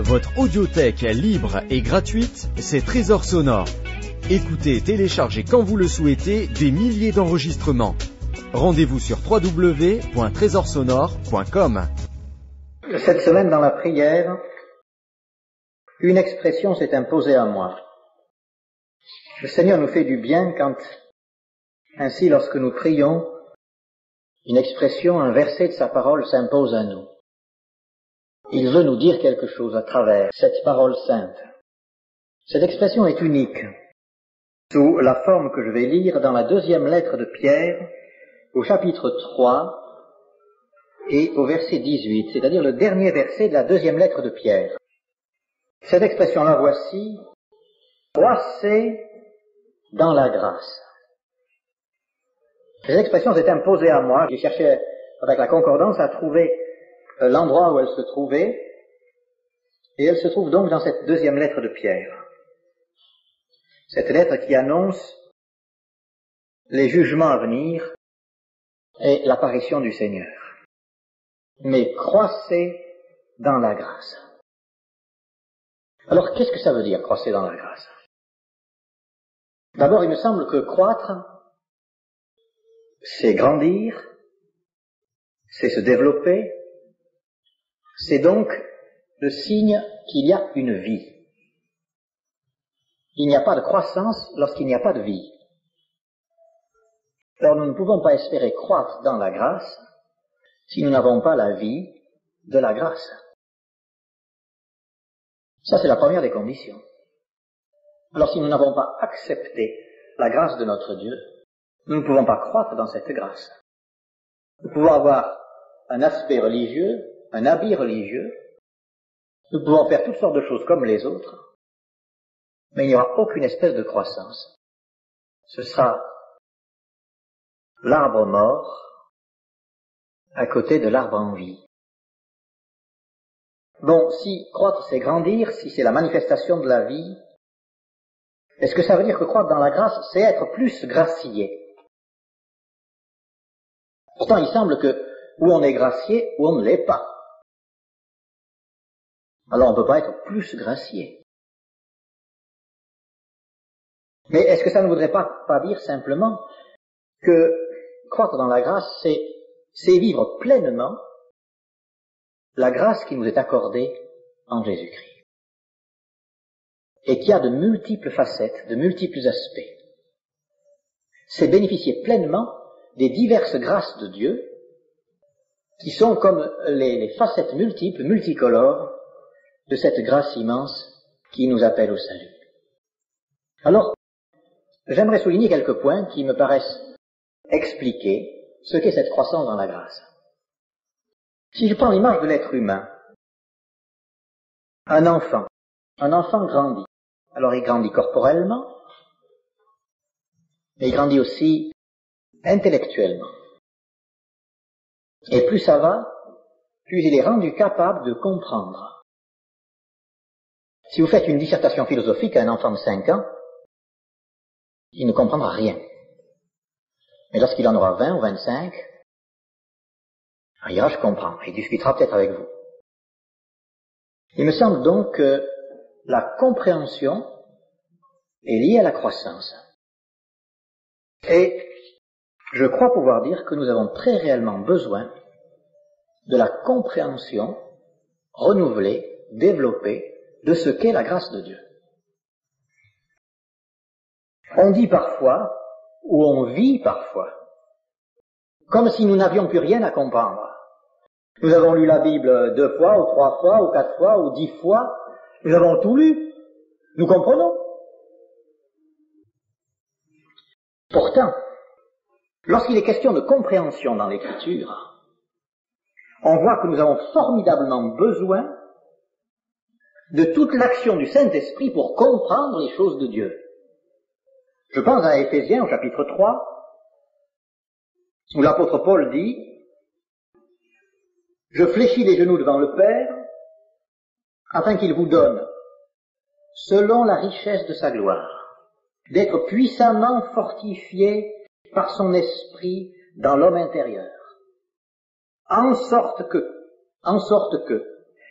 Votre audiothèque libre et gratuite, c'est Trésor Sonore. Écoutez et téléchargez quand vous le souhaitez des milliers d'enregistrements. Rendez-vous sur www.trésorsonore.com. Cette semaine, dans la prière, une expression s'est imposée à moi. Le Seigneur nous fait du bien quand, ainsi, lorsque nous prions, une expression, un verset de sa parole s'impose à nous. Il veut nous dire quelque chose à travers cette parole sainte. Cette expression est unique, sous la forme que je vais lire dans la deuxième lettre de Pierre, au chapitre 3 et au verset 18, c'est-à-dire le dernier verset de la deuxième lettre de Pierre. Cette expression-là, voici, croissez dans la grâce. Cette expression s'est imposée à moi. J'ai cherché avec la concordance à trouver l'endroit où elle se trouvait, et elle se trouve donc dans cette deuxième lettre de Pierre. Cette lettre qui annonce les jugements à venir et l'apparition du Seigneur. Mais croissez dans la grâce. Alors, qu'est-ce que ça veut dire, croissez dans la grâce? D'abord, il me semble que croître, c'est grandir, c'est se développer, c'est donc le signe qu'il y a une vie. Il n'y a pas de croissance lorsqu'il n'y a pas de vie. Alors nous ne pouvons pas espérer croître dans la grâce si nous n'avons pas la vie de la grâce. Ça, c'est la première des conditions. Alors si nous n'avons pas accepté la grâce de notre Dieu, nous ne pouvons pas croître dans cette grâce. Nous pouvons avoir un aspect religieux, un habit religieux, nous pouvons faire toutes sortes de choses comme les autres, mais il n'y aura aucune espèce de croissance. Ce sera l'arbre mort à côté de l'arbre en vie. Bon, si croître c'est grandir, si c'est la manifestation de la vie, est-ce que ça veut dire que croître dans la grâce, c'est être plus gracié? Pourtant, il semble que ou on est gracié, ou on ne l'est pas. Alors on ne peut pas être plus gracié. Mais est-ce que ça ne voudrait pas dire simplement que croître dans la grâce, c'est vivre pleinement la grâce qui nous est accordée en Jésus-Christ, et qui a de multiples facettes, de multiples aspects. C'est bénéficier pleinement des diverses grâces de Dieu, qui sont comme les facettes multiples, multicolores, de cette grâce immense qui nous appelle au salut. Alors, j'aimerais souligner quelques points qui me paraissent expliquer ce qu'est cette croissance dans la grâce. Si je prends l'image de l'être humain, un enfant grandit. Alors il grandit corporellement, mais il grandit aussi intellectuellement. Et plus ça va, plus il est rendu capable de comprendre. Si vous faites une dissertation philosophique à un enfant de 5 ans, il ne comprendra rien. Mais lorsqu'il en aura 20 ou 25, il dira, je comprends, il discutera peut-être avec vous. Il me semble donc que la compréhension est liée à la croissance. Et je crois pouvoir dire que nous avons très réellement besoin de la compréhension renouvelée, développée, de ce qu'est la grâce de Dieu. On dit parfois, ou on vit parfois, comme si nous n'avions plus rien à comprendre. Nous avons lu la Bible 2 fois, ou 3 fois, ou 4 fois, ou 10 fois. Nous avons tout lu. Nous comprenons. Pourtant, lorsqu'il est question de compréhension dans l'Écriture, on voit que nous avons formidablement besoin de toute l'action du Saint-Esprit pour comprendre les choses de Dieu. Je pense à Éphésiens au chapitre 3, où l'apôtre Paul dit « Je fléchis les genoux devant le Père, afin qu'il vous donne, selon la richesse de sa gloire, d'être puissamment fortifié par son esprit dans l'homme intérieur, en sorte que,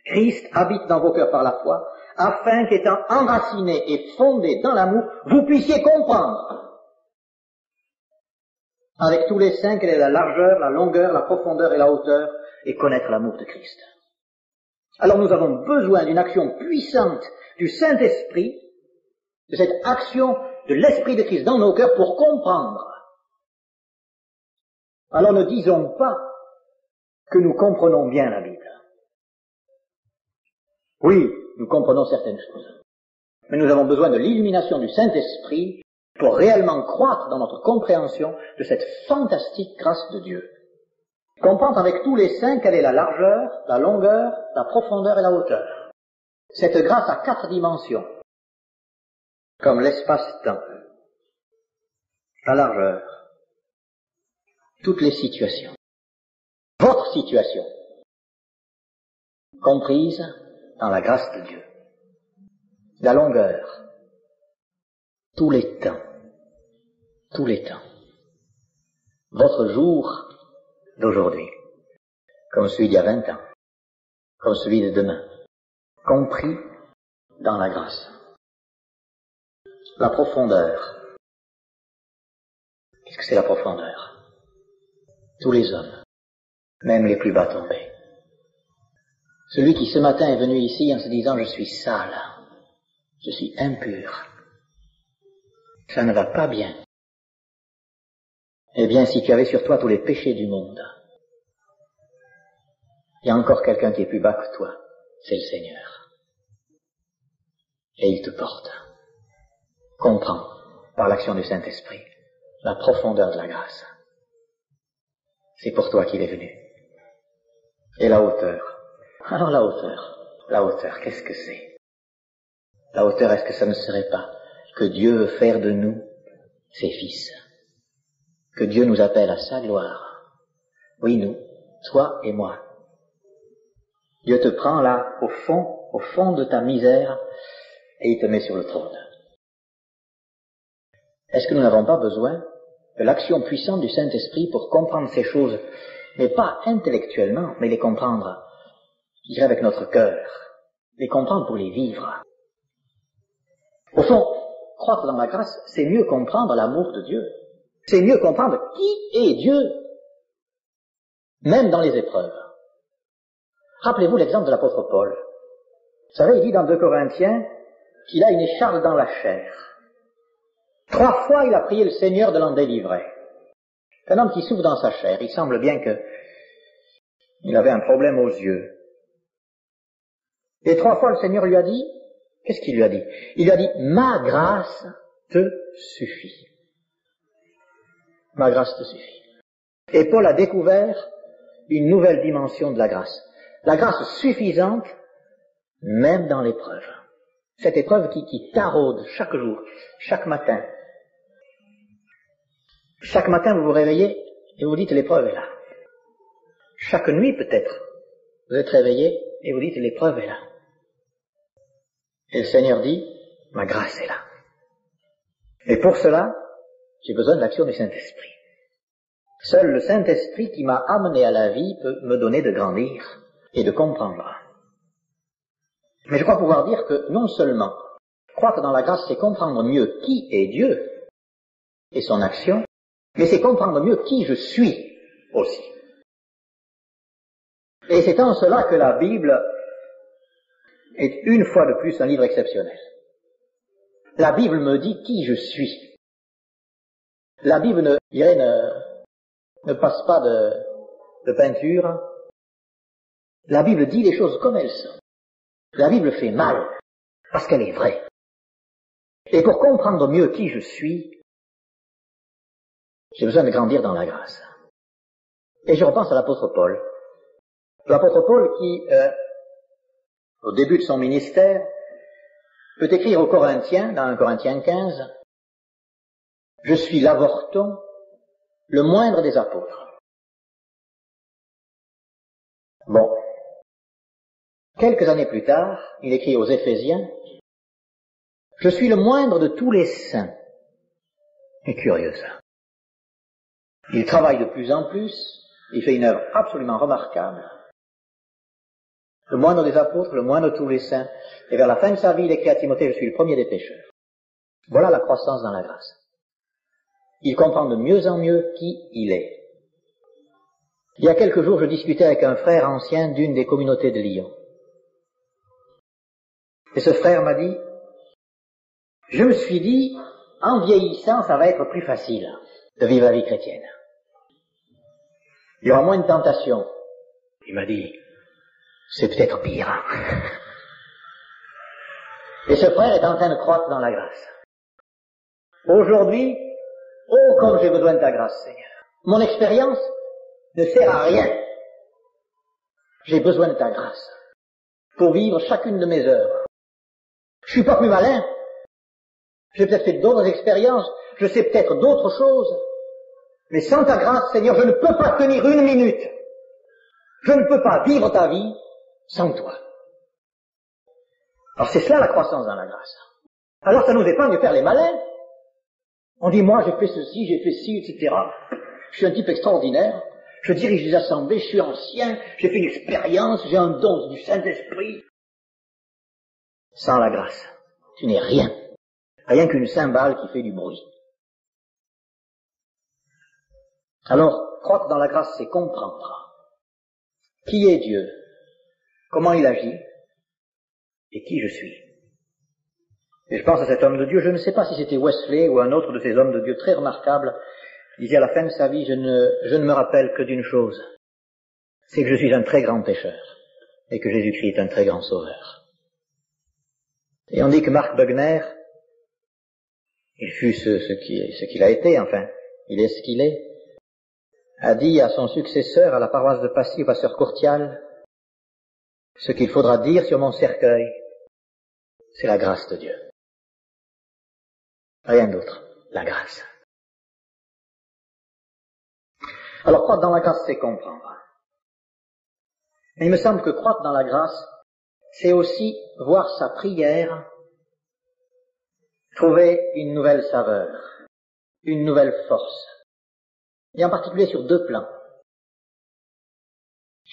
Christ habite dans vos cœurs par la foi, afin qu'étant enracinés et fondés dans l'amour, vous puissiez comprendre avec tous les saints quelle est la largeur, la longueur, la profondeur et la hauteur, et connaître l'amour de Christ. Alors nous avons besoin d'une action puissante du Saint-Esprit, de cette action de l'Esprit de Christ dans nos cœurs pour comprendre. Alors ne disons pas que nous comprenons bien la Bible. Oui, nous comprenons certaines choses. Mais nous avons besoin de l'illumination du Saint-Esprit pour réellement croître dans notre compréhension de cette fantastique grâce de Dieu. Comprendre avec tous les saints quelle est la largeur, la longueur, la profondeur et la hauteur. Cette grâce a 4 dimensions, comme l'espace-temps, la largeur, toutes les situations, votre situation, comprise dans la grâce de Dieu. La longueur, tous les temps, votre jour d'aujourd'hui, comme celui d'il y a 20 ans, comme celui de demain, compris dans la grâce. La profondeur. Qu'est-ce que c'est la profondeur? Tous les hommes, même les plus bas tombés. Celui qui ce matin est venu ici en se disant « je suis sale, je suis impur », ça ne va pas bien. Eh bien, si tu avais sur toi tous les péchés du monde, il y a encore quelqu'un qui est plus bas que toi, c'est le Seigneur. Et il te porte. Comprends, par l'action du Saint-Esprit, la profondeur de la grâce. C'est pour toi qu'il est venu. Et la hauteur. Alors la hauteur, qu'est-ce que c'est? La hauteur, est-ce que ça ne serait pas que Dieu veut faire de nous ses fils? Que Dieu nous appelle à sa gloire. Oui, nous, toi et moi. Dieu te prend là, au fond de ta misère, et il te met sur le trône. Est-ce que nous n'avons pas besoin de l'action puissante du Saint-Esprit pour comprendre ces choses, mais pas intellectuellement, mais les comprendre, je dirais avec notre cœur, les comprendre pour les vivre. Au fond, croître dans la grâce, c'est mieux comprendre l'amour de Dieu. C'est mieux comprendre qui est Dieu, même dans les épreuves. Rappelez-vous l'exemple de l'apôtre Paul. Vous savez, il dit dans 2 Corinthiens qu'il a une écharpe dans la chair. 3 fois, il a prié le Seigneur de l'en délivrer. C'est un homme qui souffre dans sa chair. Il semble bien qu'il avait un problème aux yeux. Et 3 fois, le Seigneur lui a dit, qu'est-ce qu'il lui a dit? Il lui a dit, ma grâce te suffit. Ma grâce te suffit. Et Paul a découvert une nouvelle dimension de la grâce. La grâce suffisante, même dans l'épreuve. Cette épreuve qui taraude chaque jour, chaque matin. Chaque matin, vous vous réveillez et vous dites l'épreuve est là. Chaque nuit, peut-être, vous êtes réveillé et vous dites l'épreuve est là. Et le Seigneur dit, ma grâce est là. Et pour cela, j'ai besoin de l'action du Saint-Esprit. Seul le Saint-Esprit qui m'a amené à la vie peut me donner de grandir et de comprendre. Mais je crois pouvoir dire que non seulement croître dans la grâce, c'est comprendre mieux qui est Dieu et son action, mais c'est comprendre mieux qui je suis aussi. Et c'est en cela que la Bible est une fois de plus un livre exceptionnel. La Bible me dit qui je suis. La Bible ne passe pas de peinture. La Bible dit les choses comme elles sont. La Bible fait mal, parce qu'elle est vraie. Et pour comprendre mieux qui je suis, j'ai besoin de grandir dans la grâce. Et je repense à l'apôtre Paul. L'apôtre Paul qui, au début de son ministère, peut écrire aux Corinthiens, dans 1 Corinthiens 15, « Je suis l'avorton, le moindre des apôtres. » Bon. Quelques années plus tard, il écrit aux Éphésiens, « Je suis le moindre de tous les saints. » C'est curieux ça. Il travaille de plus en plus, il fait une œuvre absolument remarquable. le moindre des apôtres, le moindre de tous les saints. Et vers la fin de sa vie, il écrit à Timothée, je suis le premier des pécheurs. Voilà la croissance dans la grâce. Il comprend de mieux en mieux qui il est. Il y a quelques jours, je discutais avec un frère ancien d'une des communautés de Lyon. Et ce frère m'a dit, je me suis dit, en vieillissant, ça va être plus facile de vivre la vie chrétienne. Il y aura moins de tentations. Il m'a dit, c'est peut-être pire. Et ce frère est en train de croître dans la grâce. Aujourd'hui, oh, comme j'ai besoin de ta grâce, Seigneur. Mon expérience ne sert à rien. J'ai besoin de ta grâce pour vivre chacune de mes heures. Je suis pas plus malin. J'ai peut-être fait d'autres expériences. Je sais peut-être d'autres choses. Mais sans ta grâce, Seigneur, je ne peux pas tenir une minute. Je ne peux pas vivre ta vie sans toi. Alors c'est cela la croissance dans la grâce. Alors ça nous épargne de faire les malins. On dit, moi j'ai fait ceci, j'ai fait ci, etc. Je suis un type extraordinaire. Je dirige des assemblées, je suis ancien, j'ai fait une expérience, j'ai un don du Saint-Esprit. Sans la grâce, tu n'es rien. Rien qu'une cymbale qui fait du bruit. Alors, croître dans la grâce, c'est comprendre qui est Dieu, comment il agit, et qui je suis. Et je pense à cet homme de Dieu, je ne sais pas si c'était Wesley ou un autre de ces hommes de Dieu très remarquables, il disait à la fin de sa vie, je ne me rappelle que d'une chose, c'est que je suis un très grand pécheur, et que Jésus-Christ est un très grand sauveur. Et on dit que Marc Bugner, il fut ce qu'il a été, enfin, il est ce qu'il est, a dit à son successeur à la paroisse de Passy, au pasteur Courtial, ce qu'il faudra dire sur mon cercueil, c'est la grâce de Dieu. Rien d'autre, la grâce. Alors croître dans la grâce, c'est comprendre. Mais il me semble que croître dans la grâce, c'est aussi voir sa prière trouver une nouvelle saveur, une nouvelle force, et en particulier sur deux plans.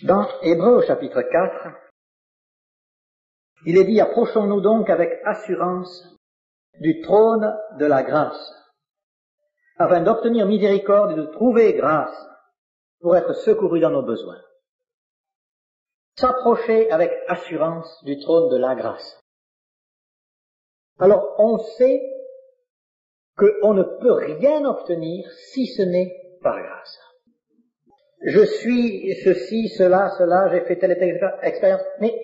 Dans Hébreux au chapitre 4, il est dit, approchons-nous donc avec assurance du trône de la grâce, afin d'obtenir miséricorde et de trouver grâce pour être secourus dans nos besoins. S'approcher avec assurance du trône de la grâce. Alors, on sait qu'on ne peut rien obtenir si ce n'est par grâce. Je suis ceci, cela, j'ai fait telle et telle expérience, mais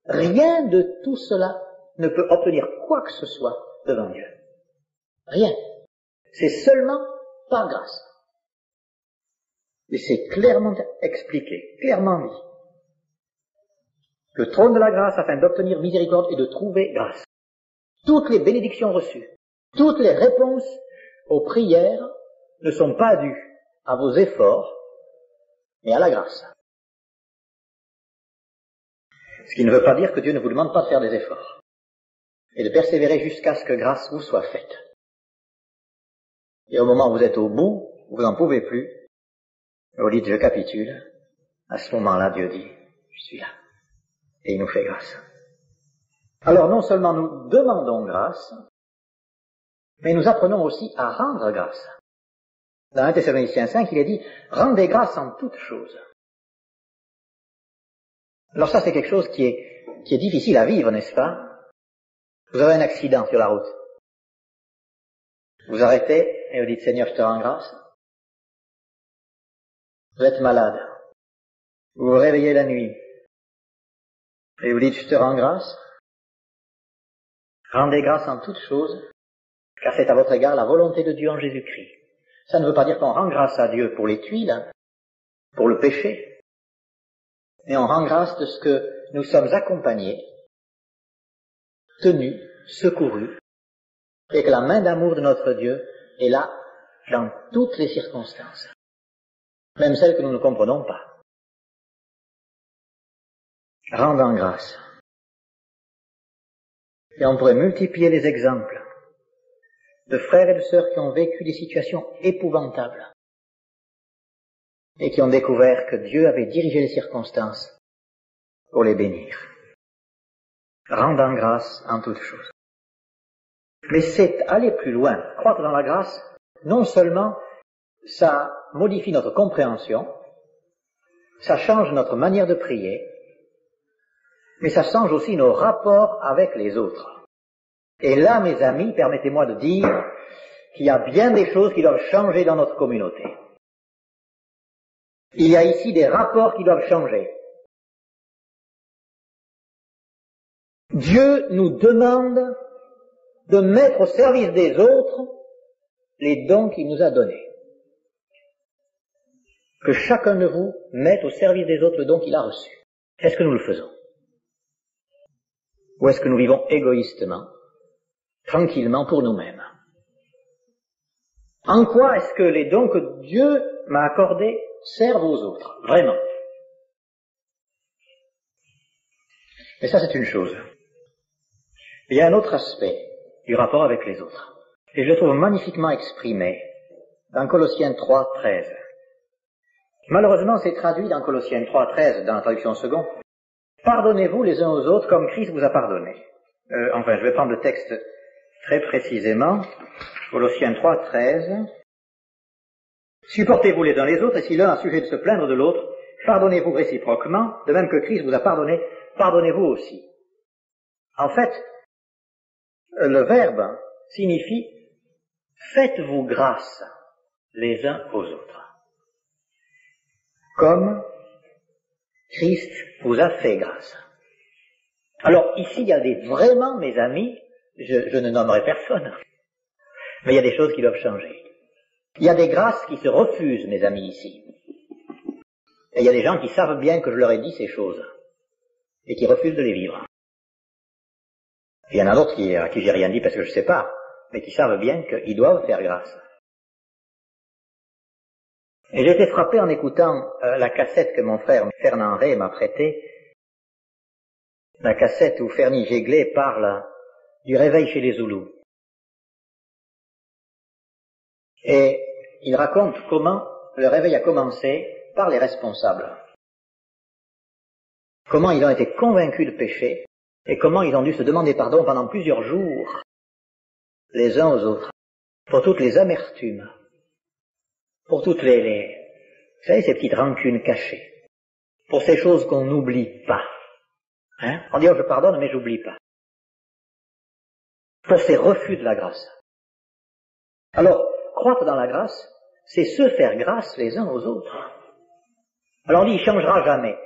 rien de tout cela ne peut obtenir quoi que ce soit devant Dieu. Rien. C'est seulement par grâce. Et c'est clairement expliqué, clairement dit. Le trône de la grâce afin d'obtenir miséricorde et de trouver grâce. Toutes les bénédictions reçues, toutes les réponses aux prières ne sont pas dues à vos efforts, mais à la grâce. Ce qui ne veut pas dire que Dieu ne vous demande pas de faire des efforts et de persévérer jusqu'à ce que grâce vous soit faite. Et au moment où vous êtes au bout, où vous n'en pouvez plus, vous dites je capitule, à ce moment-là Dieu dit je suis là et il nous fait grâce. Alors non seulement nous demandons grâce, mais nous apprenons aussi à rendre grâce. Dans 1 Thessaloniciens 5, il est dit « Rendez grâce en toutes choses ». Alors ça, c'est quelque chose qui est difficile à vivre, n'est-ce pas? Vous avez un accident sur la route. Vous arrêtez et vous dites « Seigneur, je te rends grâce ». Vous êtes malade. Vous vous réveillez la nuit. Et vous dites « Je te rends grâce ». Rendez grâce en toutes choses, car c'est à votre égard la volonté de Dieu en Jésus-Christ. Ça ne veut pas dire qu'on rend grâce à Dieu pour les tuiles, pour le péché, mais on rend grâce de ce que nous sommes accompagnés, tenus, secourus, et que la main d'amour de notre Dieu est là dans toutes les circonstances, même celles que nous ne comprenons pas. Rendant grâce. Et on pourrait multiplier les exemples de frères et de sœurs qui ont vécu des situations épouvantables et qui ont découvert que Dieu avait dirigé les circonstances pour les bénir, rendant grâce en toutes choses. Mais c'est aller plus loin. Croître dans la grâce, non seulement ça modifie notre compréhension, ça change notre manière de prier, mais ça change aussi nos rapports avec les autres. Et là, mes amis, permettez-moi de dire qu'il y a bien des choses qui doivent changer dans notre communauté. Il y a ici des rapports qui doivent changer. Dieu nous demande de mettre au service des autres les dons qu'il nous a donnés. Que chacun de vous mette au service des autres le don qu'il a reçu. Est-ce que nous le faisons? Ou est-ce que nous vivons égoïstement, tranquillement pour nous-mêmes? En quoi est-ce que les dons que Dieu m'a accordés servent aux autres? Vraiment. Et ça, c'est une chose. Il y a un autre aspect du rapport avec les autres. Et je le trouve magnifiquement exprimé dans Colossiens 3, 13. Malheureusement, c'est traduit dans Colossiens 3, 13, dans la traduction seconde. Pardonnez-vous les uns aux autres comme Christ vous a pardonné. Enfin, je vais prendre le texte très précisément. Colossiens 3, 13. Supportez-vous les uns les autres, et si l'un a sujet de se plaindre de l'autre, pardonnez-vous réciproquement, de même que Christ vous a pardonné, pardonnez-vous aussi. En fait, le verbe signifie faites-vous grâce les uns aux autres, comme Christ vous a fait grâce. Alors ici, il y a vraiment, mes amis, je ne nommerai personne, mais il y a des choses qui doivent changer. Il y a des grâces qui se refusent, mes amis, ici. Et il y a des gens qui savent bien que je leur ai dit ces choses, et qui refusent de les vivre. Il y en a d'autres à qui j'ai rien dit parce que je ne sais pas, mais qui savent bien qu'ils doivent faire grâce. Et j'ai été frappé en écoutant la cassette que mon frère Fernand Ray m'a prêtée, la cassette où Fernie Jéglet parle du réveil chez les Zoulous. Et il raconte comment le réveil a commencé par les responsables. Comment ils ont été convaincus de péché, et comment ils ont dû se demander pardon pendant plusieurs jours, les uns aux autres, pour toutes les amertumes, pour toutes vous savez, ces petites rancunes cachées, pour ces choses qu'on n'oublie pas. On dit, oh, je pardonne, mais j'oublie pas. Pour ces refus de la grâce. Alors, croître dans la grâce, c'est se faire grâce les uns aux autres. Alors on dit, il ne changera jamais.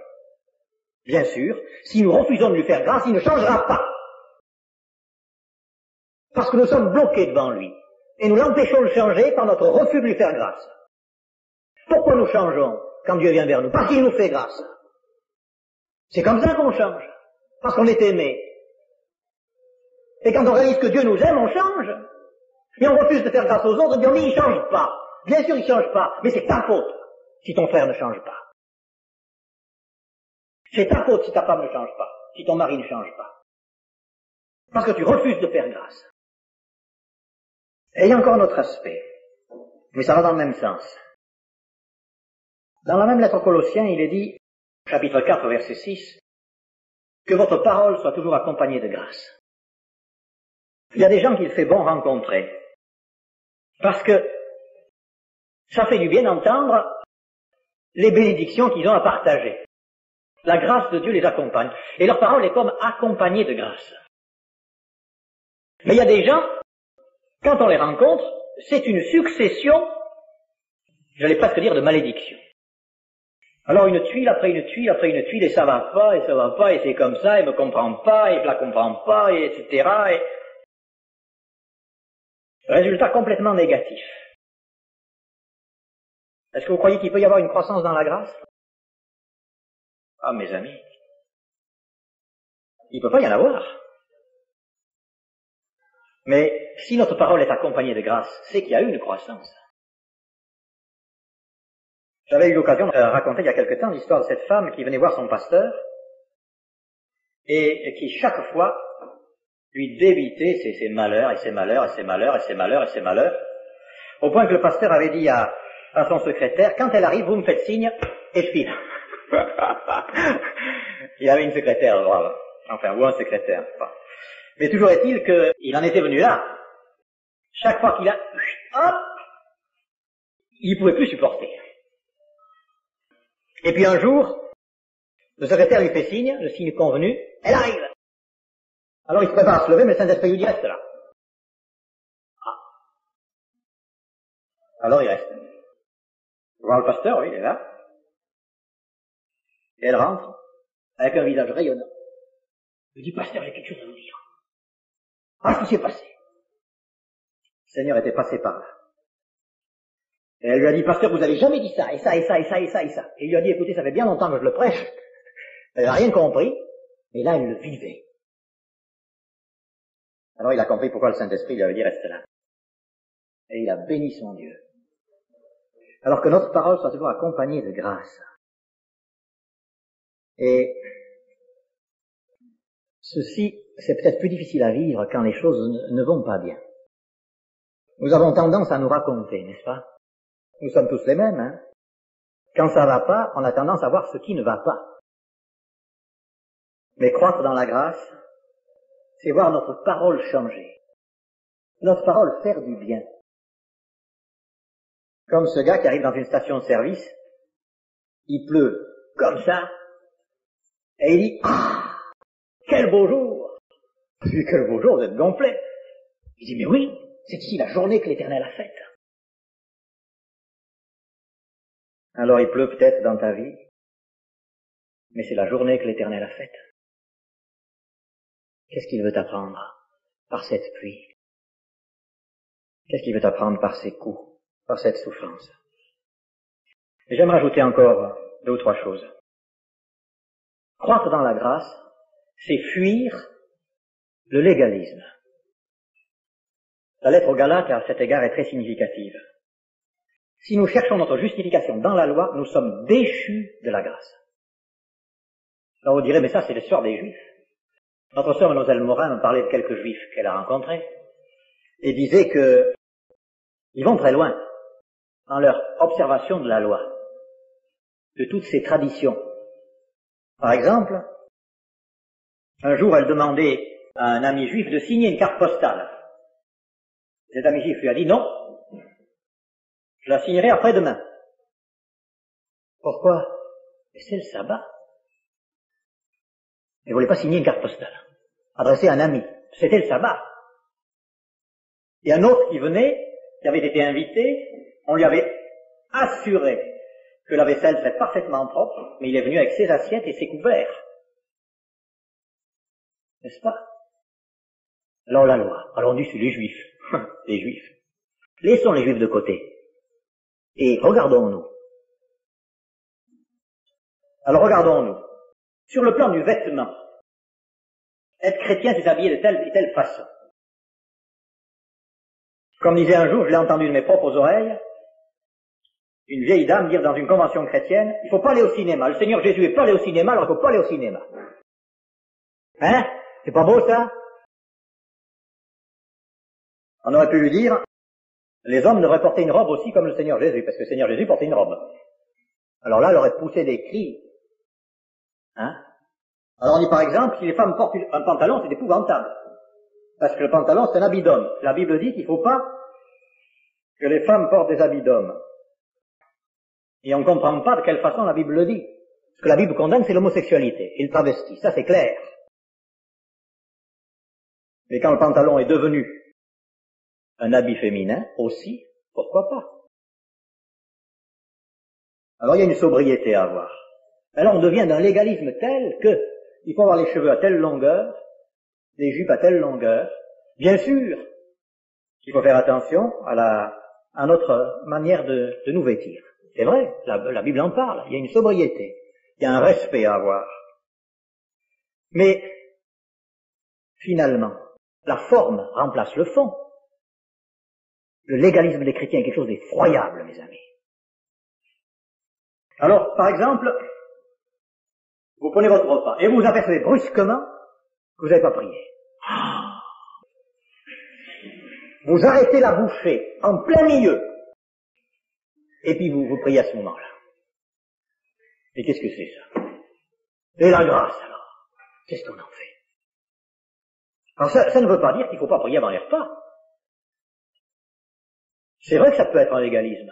Bien sûr, si nous refusons de lui faire grâce, il ne changera pas. Parce que nous sommes bloqués devant lui. Et nous l'empêchons de changer par notre refus de lui faire grâce. Pourquoi nous changeons quand Dieu vient vers nous? Parce qu'il nous fait grâce. C'est comme ça qu'on change. Parce qu'on est aimé. Et quand on réalise que Dieu nous aime, on change. Et on refuse de faire grâce aux autres, et on dit, il ne change pas. Bien sûr, il ne change pas, mais c'est ta faute si ton frère ne change pas. C'est ta faute si ta femme ne change pas, si ton mari ne change pas. Parce que tu refuses de faire grâce. Et il y a encore un autre aspect, mais ça va dans le même sens. Dans la même lettre aux Colossiens, il est dit, chapitre 4, verset 6, que votre parole soit toujours accompagnée de grâce. Il y a des gens qu'il fait bon rencontrer, parce que ça fait du bien d'entendre les bénédictions qu'ils ont à partager. La grâce de Dieu les accompagne. Et leur parole est comme accompagnée de grâce. Mais il y a des gens, quand on les rencontre, c'est une succession, j'allais presque dire de malédictions. Alors une tuile après une tuile après une tuile, et ça va pas, et c'est comme ça, et me comprend pas, et je la comprends pas, et etc. Et... résultat complètement négatif. Est-ce que vous croyez qu'il peut y avoir une croissance dans la grâce? Ah, mes amis, il ne peut pas y en avoir. Mais si notre parole est accompagnée de grâce, c'est qu'il y a eu une croissance. J'avais eu l'occasion de raconter il y a quelque temps l'histoire de cette femme qui venait voir son pasteur et qui chaque fois lui débitait ses malheurs et ses malheurs et ses malheurs et ses malheurs et ses malheurs, au point que le pasteur avait dit à son secrétaire, quand elle arrive, vous me faites signe et je file. Il avait une secrétaire, brave. Enfin, ou un secrétaire, je sais pas. Mais toujours est-il qu'il en était venu là. Chaque fois qu'il a... Hop, il ne pouvait plus supporter. Et puis un jour, le secrétaire lui fait signe, le signe convenu, elle arrive. Alors il se prépare à se lever, mais le Saint-Esprit lui dit reste là. Ah. Alors il reste. Voir le pasteur, oui, il est là. Et elle rentre, avec un visage rayonnant. Il dit, pasteur, j'ai quelque chose à vous dire. Ah, ce qui s'est passé. Le Seigneur était passé par là. Et elle lui a dit, pasteur, vous avez jamais dit ça, et ça, et ça, et ça, et ça, et ça. Et il lui a dit, écoutez, ça fait bien longtemps que je le prêche. Elle n'a rien compris, mais là, elle le vivait. Alors il a compris pourquoi le Saint-Esprit lui avait dit, reste là. Et il a béni son Dieu. Alors que notre parole soit toujours accompagnée de grâce. Et ceci, c'est peut-être plus difficile à vivre quand les choses ne vont pas bien. Nous avons tendance à nous raconter, n'est-ce pas? Nous sommes tous les mêmes, hein. Quand ça va pas, on a tendance à voir ce qui ne va pas. Mais croître dans la grâce, c'est voir notre parole changer. Notre parole faire du bien. Comme ce gars qui arrive dans une station de service, il pleut comme ça, et il dit, ah, quel beau jour! Je dis, quel beau jour, vous êtes gonflé. Il dit, mais oui, c'est ici la journée que l'Éternel a faite. Alors il pleut peut-être dans ta vie, mais c'est la journée que l'Éternel a faite. Qu'est-ce qu'il veut t'apprendre par cette pluie? Qu'est-ce qu'il veut t'apprendre par ces coups, par cette souffrance? Et j'aime rajouter encore 2 ou 3 choses. Croître dans la grâce, c'est fuir le légalisme. La lettre aux Galates, à cet égard, est très significative. Si nous cherchons notre justification dans la loi, nous sommes déchus de la grâce. Alors vous direz, mais ça c'est l'histoire des Juifs. Notre sœur Mademoiselle Morin me parlait de quelques Juifs qu'elle a rencontrés et disait que ils vont très loin dans leur observation de la loi, de toutes ces traditions. Par exemple, un jour elle demandait à un ami juif de signer une carte postale. Cet ami juif lui a dit non, je la signerai après-demain. Pourquoi? Mais c'est le sabbat. Il ne voulait pas signer une carte postale, adressée à un ami. C'était le sabbat. Et un autre qui venait, qui avait été invité, on lui avait assuré que la vaisselle serait parfaitement propre, mais il est venu avec ses assiettes et ses couverts. N'est-ce pas? Alors la loi. Alors on dit c'est les Juifs. Les Juifs. Laissons les Juifs de côté. Et regardons-nous. Alors regardons-nous. Sur le plan du vêtement, être chrétien, c'est s'habiller de telle et telle façon. Comme disait un jour, je l'ai entendu de mes propres oreilles, une vieille dame dire dans une convention chrétienne, il ne faut pas aller au cinéma. Le Seigneur Jésus n'est pas allé au cinéma, alors il ne faut pas aller au cinéma. Hein? C'est pas beau ça? On aurait pu lui dire, les hommes devraient porter une robe aussi comme le Seigneur Jésus, parce que le Seigneur Jésus portait une robe. Alors là, elle aurait poussé des cris. Hein? Alors on dit par exemple, si les femmes portent un pantalon, c'est épouvantable. Parce que le pantalon, c'est un habit d'homme. La Bible dit qu'il ne faut pas que les femmes portent des habits d'homme. Et on ne comprend pas de quelle façon la Bible le dit. Ce que la Bible condamne, c'est l'homosexualité et le travesti. Ça, c'est clair. Mais quand le pantalon est devenu un habit féminin, aussi, pourquoi pas? Alors il y a une sobriété à avoir. Alors on devient d'un légalisme tel que il faut avoir les cheveux à telle longueur, les jupes à telle longueur. Bien sûr, il faut faire attention à notre manière de nous vêtir. C'est vrai, la Bible en parle. Il y a une sobriété, il y a un respect à avoir. Mais finalement, la forme remplace le fond. Le légalisme des chrétiens est quelque chose d'effroyable, mes amis. Alors, par exemple, vous prenez votre repas et vous vous apercevez brusquement que vous n'avez pas prié. Vous arrêtez la bouchée en plein milieu et puis vous priez à ce moment-là. Et qu'est-ce que c'est ça? Et la grâce, alors, qu'est-ce qu'on en fait? Alors ça ne veut pas dire qu'il ne faut pas prier avant les repas. C'est vrai que ça peut être un légalisme,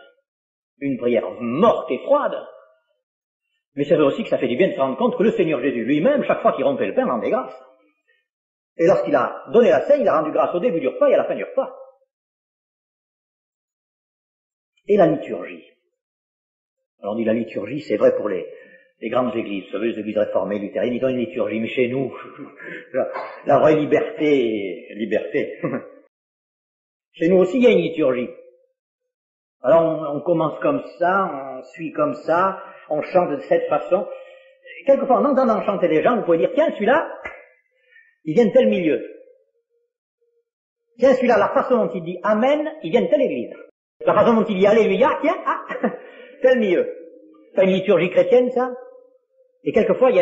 une prière morte et froide, mais c'est vrai aussi que ça fait du bien de se rendre compte que le Seigneur Jésus lui-même, chaque fois qu'il rompait le pain, rendait grâce. Et lorsqu'il a donné la scène, il a rendu grâce au début du repas et à la fin du repas. Et la liturgie. Alors on dit la liturgie, c'est vrai pour les grandes églises, vous savez, les églises réformées, luthériennes, ils ont une liturgie, mais chez nous, la vraie liberté. Chez nous aussi, il y a une liturgie. Alors on commence comme ça, on suit comme ça, on chante de cette façon. Quelquefois, en entendant chanter les gens, vous pouvez dire, tiens, celui-là, il vient de tel milieu. Tiens, celui-là, la façon dont il dit Amen, il vient de telle église. La façon dont il dit Alléluia, tiens, tel milieu. C'est une liturgie chrétienne, ça. Et quelquefois, il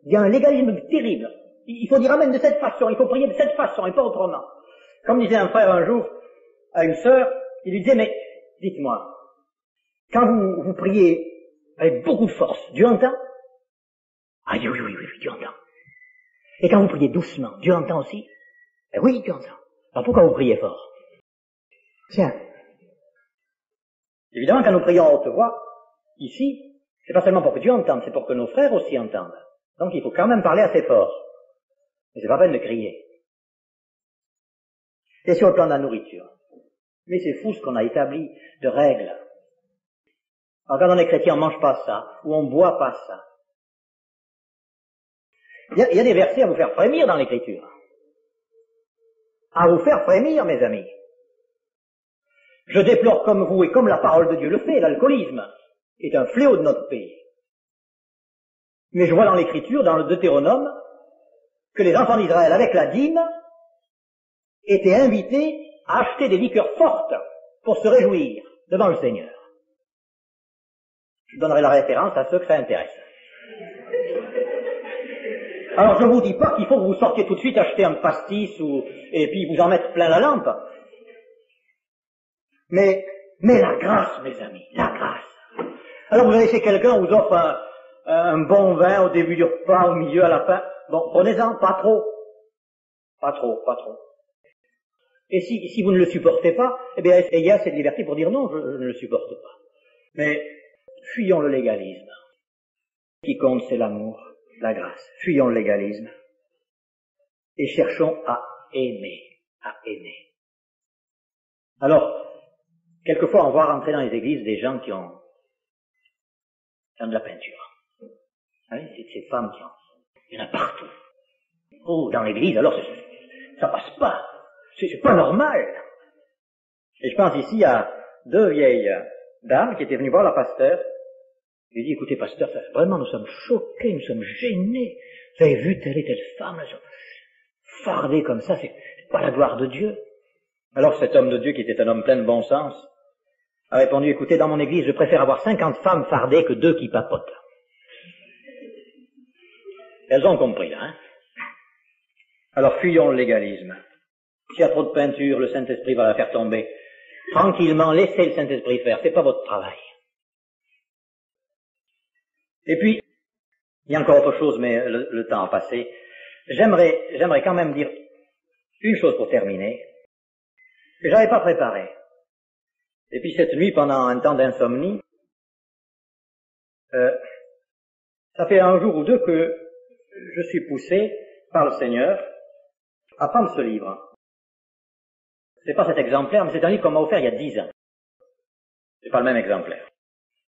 y a un légalisme terrible. Il faut dire Amen de cette façon, il faut prier de cette façon, et pas autrement. Comme disait un frère un jour à une sœur, il lui disait, mais dites-moi, quand vous priez avec beaucoup de force, Dieu entend? Ah oui, Dieu entend. Et quand vous priez doucement, Dieu entend aussi? Eh oui, Dieu entend. Alors pourquoi vous priez fort? Tiens. Évidemment, quand nous prions à haute voix, ici, c'est pas seulement pour que Dieu entende, c'est pour que nos frères aussi entendent. Donc il faut quand même parler assez fort. Mais c'est pas peine de crier. Et sur le plan de la nourriture. Mais c'est fou ce qu'on a établi de règles. Alors quand on est chrétien, on mange pas ça, ou on boit pas ça. Il y a des versets à vous faire frémir dans l'écriture. À vous faire frémir, mes amis. Je déplore comme vous et comme la parole de Dieu le fait, l'alcoolisme est un fléau de notre pays. Mais je vois dans l'écriture, dans le Deutéronome, que les enfants d'Israël, avec la dîme, étaient invités à acheter des liqueurs fortes pour se réjouir devant le Seigneur. Je donnerai la référence à ceux que ça intéresse. Alors je vous dis pas qu'il faut que vous sortiez tout de suite acheter un pastis et puis vous en mettre plein la lampe. Mais la grâce, mes amis, la grâce. Alors vous allez chez quelqu'un, on vous offre un bon vin au début du repas, au milieu, à la fin. Bon, prenez-en, pas trop. Pas trop. Et si vous ne le supportez pas, eh bien, ayez assez de liberté pour dire non, je ne le supporte pas. Mais fuyons le légalisme. Ce qui compte, c'est l'amour, la grâce. Fuyons le légalisme. Et cherchons à aimer. Alors, quelquefois, on voit rentrer dans les églises des gens qui ont de la peinture. Vous savez, c'est ces femmes qui ont... Il y en a partout. Oh, dans l'église, alors, ça passe pas. C'est pas normal. Et je pense ici à 2 vieilles dames qui étaient venues voir la pasteur. Je lui ai dit, écoutez, pasteur, vraiment, nous sommes choqués, nous sommes gênés. Vous avez vu telle et telle femme, elles sont fardées comme ça, c'est pas la gloire de Dieu. Alors cet homme de Dieu, qui était un homme plein de bon sens, a répondu, écoutez, dans mon église, je préfère avoir 50 femmes fardées que 2 qui papotent. Elles ont compris, là, hein. Alors fuyons le légalisme. S'il y a trop de peinture, le Saint-Esprit va la faire tomber. Tranquillement, laissez le Saint-Esprit faire, c'est pas votre travail. Et puis, il y a encore autre chose, mais le temps a passé. J'aimerais quand même dire une chose pour terminer, que j'avais pas préparé. Et puis cette nuit, pendant un temps d'insomnie, ça fait un jour ou 2 que je suis poussé par le Seigneur à prendre ce livre. C'est pas cet exemplaire, mais c'est un livre qu'on m'a offert il y a 10 ans. C'est pas le même exemplaire.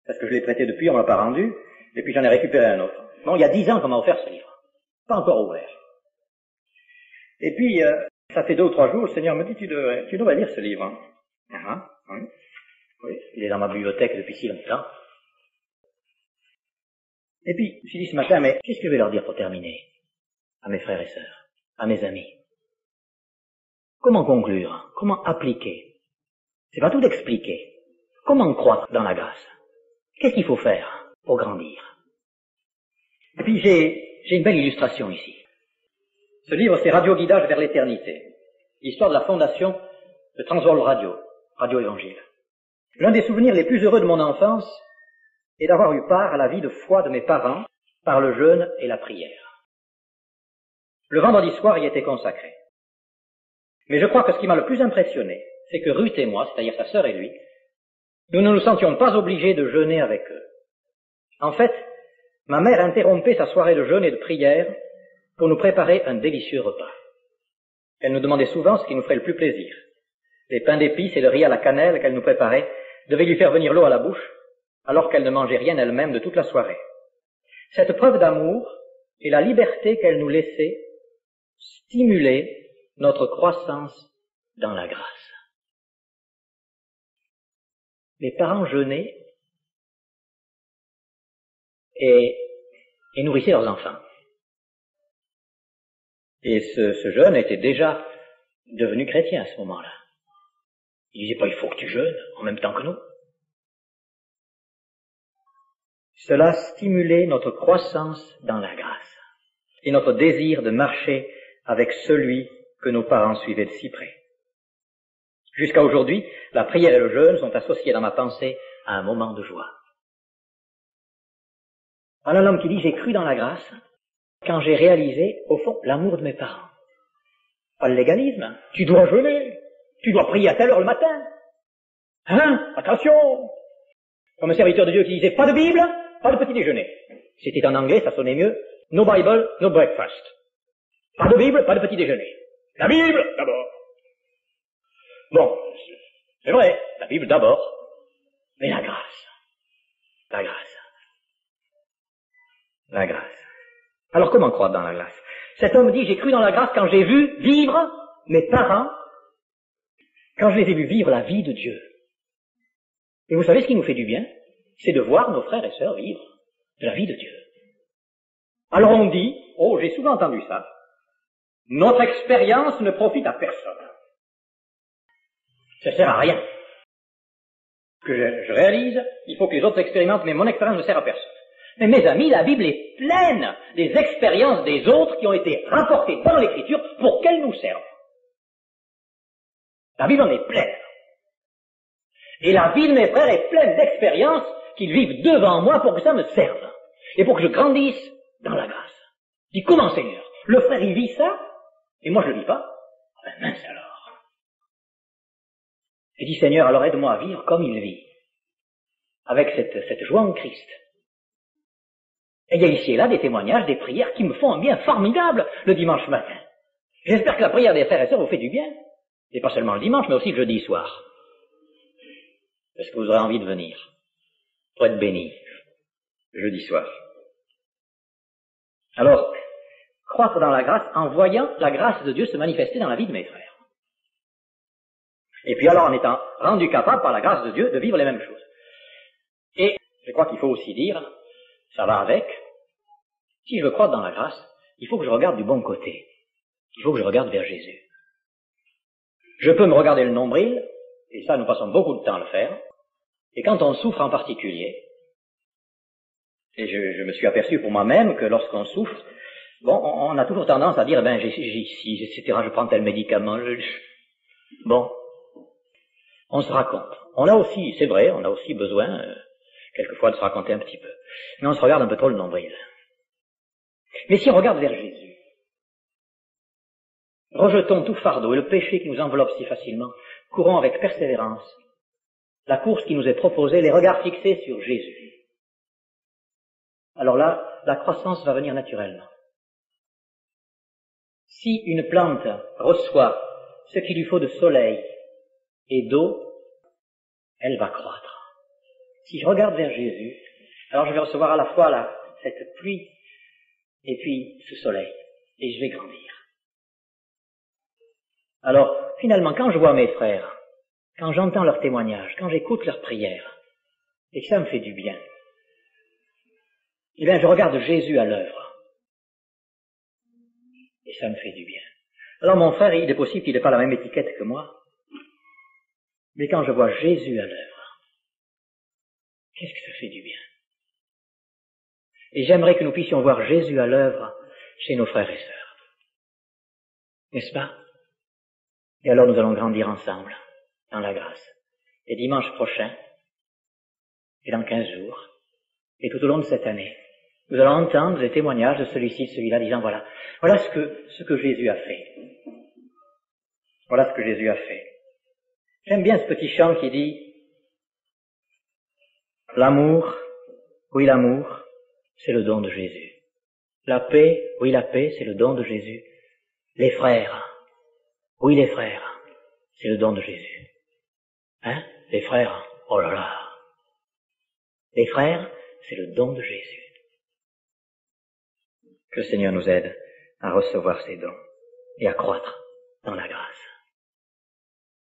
Parce que je l'ai prêté depuis, on me l'a pas rendu, et puis j'en ai récupéré un autre. Bon, il y a 10 ans qu'on m'a offert ce livre. Pas encore ouvert. Et puis, ça fait 2 ou 3 jours, le Seigneur me dit, tu devrais lire ce livre. Oui, il est dans ma bibliothèque depuis si longtemps. Et puis, je me suis dit ce matin, mais qu'est-ce que je vais leur dire pour terminer? À mes frères et sœurs, à mes amis. Comment conclure? Comment appliquer? C'est pas tout d'expliquer. Comment croître dans la grâce? Qu'est-ce qu'il faut faire pour grandir? Et puis j'ai une belle illustration ici. Ce livre, c'est Radio Guidage vers l'éternité. L'histoire de la fondation de Transworld Radio, Radio Évangile. L'un des souvenirs les plus heureux de mon enfance est d'avoir eu part à la vie de foi de mes parents par le jeûne et la prière. Le vendredi soir y était consacré. Mais je crois que ce qui m'a le plus impressionné, c'est que Ruth et moi, c'est-à-dire sa sœur et lui, nous ne nous sentions pas obligés de jeûner avec eux. En fait, ma mère interrompait sa soirée de jeûne et de prière pour nous préparer un délicieux repas. Elle nous demandait souvent ce qui nous ferait le plus plaisir. Les pains d'épices et le riz à la cannelle qu'elle nous préparait devaient lui faire venir l'eau à la bouche, alors qu'elle ne mangeait rien elle-même de toute la soirée. Cette preuve d'amour et la liberté qu'elle nous laissait stimulaient notre croissance dans la grâce. Les parents jeûnaient et nourrissaient leurs enfants. Et ce jeune était déjà devenu chrétien à ce moment-là. Il disait pas, il faut que tu jeûnes en même temps que nous. Cela stimulait notre croissance dans la grâce et notre désir de marcher avec celui que nos parents suivaient de si près. Jusqu'à aujourd'hui, la prière et le jeûne sont associés dans ma pensée à un moment de joie. Voilà l'homme qui dit, j'ai cru dans la grâce quand j'ai réalisé, au fond, l'amour de mes parents. Pas le légalisme. Tu dois jeûner. Tu dois prier à telle heure le matin. Hein? Attention! Comme un serviteur de Dieu qui disait, pas de Bible, pas de petit déjeuner. C'était en anglais, ça sonnait mieux. No Bible, no breakfast. Pas de Bible, pas de petit déjeuner. La Bible, d'abord. Bon, c'est vrai, la Bible d'abord. Mais la grâce. La grâce. La grâce. Alors comment croire dans la grâce? Cet homme dit, j'ai cru dans la grâce quand j'ai vu vivre mes parents, quand je les ai vus vivre la vie de Dieu. Et vous savez ce qui nous fait du bien? C'est de voir nos frères et sœurs vivre de la vie de Dieu. Alors on dit, oh, j'ai souvent entendu ça, notre expérience ne profite à personne. Ça sert à rien. Que je réalise, il faut que les autres expérimentent, mais mon expérience ne sert à personne. Mais mes amis, la Bible est pleine des expériences des autres qui ont été rapportées dans l'Écriture pour qu'elles nous servent. La Bible en est pleine. Et la vie de mes frères est pleine d'expériences qu'ils vivent devant moi pour que ça me serve. Et pour que je grandisse dans la grâce. Je dis, comment Seigneur? Le frère il vit ça, et moi je le vis pas? Ah ben mince alors. Je dis, Seigneur, alors aide-moi à vivre comme il vit. Avec cette joie en Christ. Et il y a ici et là des témoignages, des prières qui me font un bien formidable le dimanche matin. J'espère que la prière des frères et sœurs vous fait du bien. Et pas seulement le dimanche, mais aussi le jeudi soir. Est-ce que vous aurez envie de venir pour être béni le jeudi soir? Alors, croître dans la grâce en voyant la grâce de Dieu se manifester dans la vie de mes frères. Et puis alors en étant rendu capable par la grâce de Dieu de vivre les mêmes choses. Et je crois qu'il faut aussi dire, ça va avec, si je veux croître dans la grâce, il faut que je regarde du bon côté. Il faut que je regarde vers Jésus. Je peux me regarder le nombril, et ça nous passons beaucoup de temps à le faire, et quand on souffre en particulier, et je me suis aperçu pour moi-même que lorsqu'on souffre, bon, on a toujours tendance à dire, ben j'ai ici, etc., je prends tel médicament, bon, on se raconte. On a aussi, c'est vrai, on a aussi besoin, quelquefois, de se raconter un petit peu. Mais on se regarde un peu trop le nombril. Mais si on regarde vers Jésus, rejetons tout fardeau et le péché qui nous enveloppe si facilement, courons avec persévérance la course qui nous est proposée, les regards fixés sur Jésus. Alors là, la croissance va venir naturellement. Si une plante reçoit ce qu'il lui faut de soleil et d'eau, elle va croître. Si je regarde vers Jésus, alors je vais recevoir à la fois cette pluie et puis ce soleil, et je vais grandir. Alors, finalement, quand je vois mes frères, quand j'entends leurs témoignages, quand j'écoute leurs prières, et que ça me fait du bien, eh bien, je regarde Jésus à l'œuvre. Et ça me fait du bien. Alors, mon frère, il est possible qu'il n'ait pas la même étiquette que moi, mais quand je vois Jésus à l'œuvre, qu'est-ce que ça fait du bien? Et j'aimerais que nous puissions voir Jésus à l'œuvre chez nos frères et sœurs. N'est-ce pas? Et alors nous allons grandir ensemble, dans la grâce. Et dimanche prochain, et dans 15 jours, et tout au long de cette année, Nous allons entendre des témoignages de celui-ci, de celui-là, disant voilà ce que Jésus a fait. Voilà ce que Jésus a fait. J'aime bien ce petit chant qui dit l'amour, oui l'amour, c'est le don de Jésus. La paix, oui la paix, c'est le don de Jésus. Les frères, oui les frères, c'est le don de Jésus. Hein? Les frères, oh là là. Les frères, c'est le don de Jésus. Que le Seigneur nous aide à recevoir ces dons et à croître dans la grâce.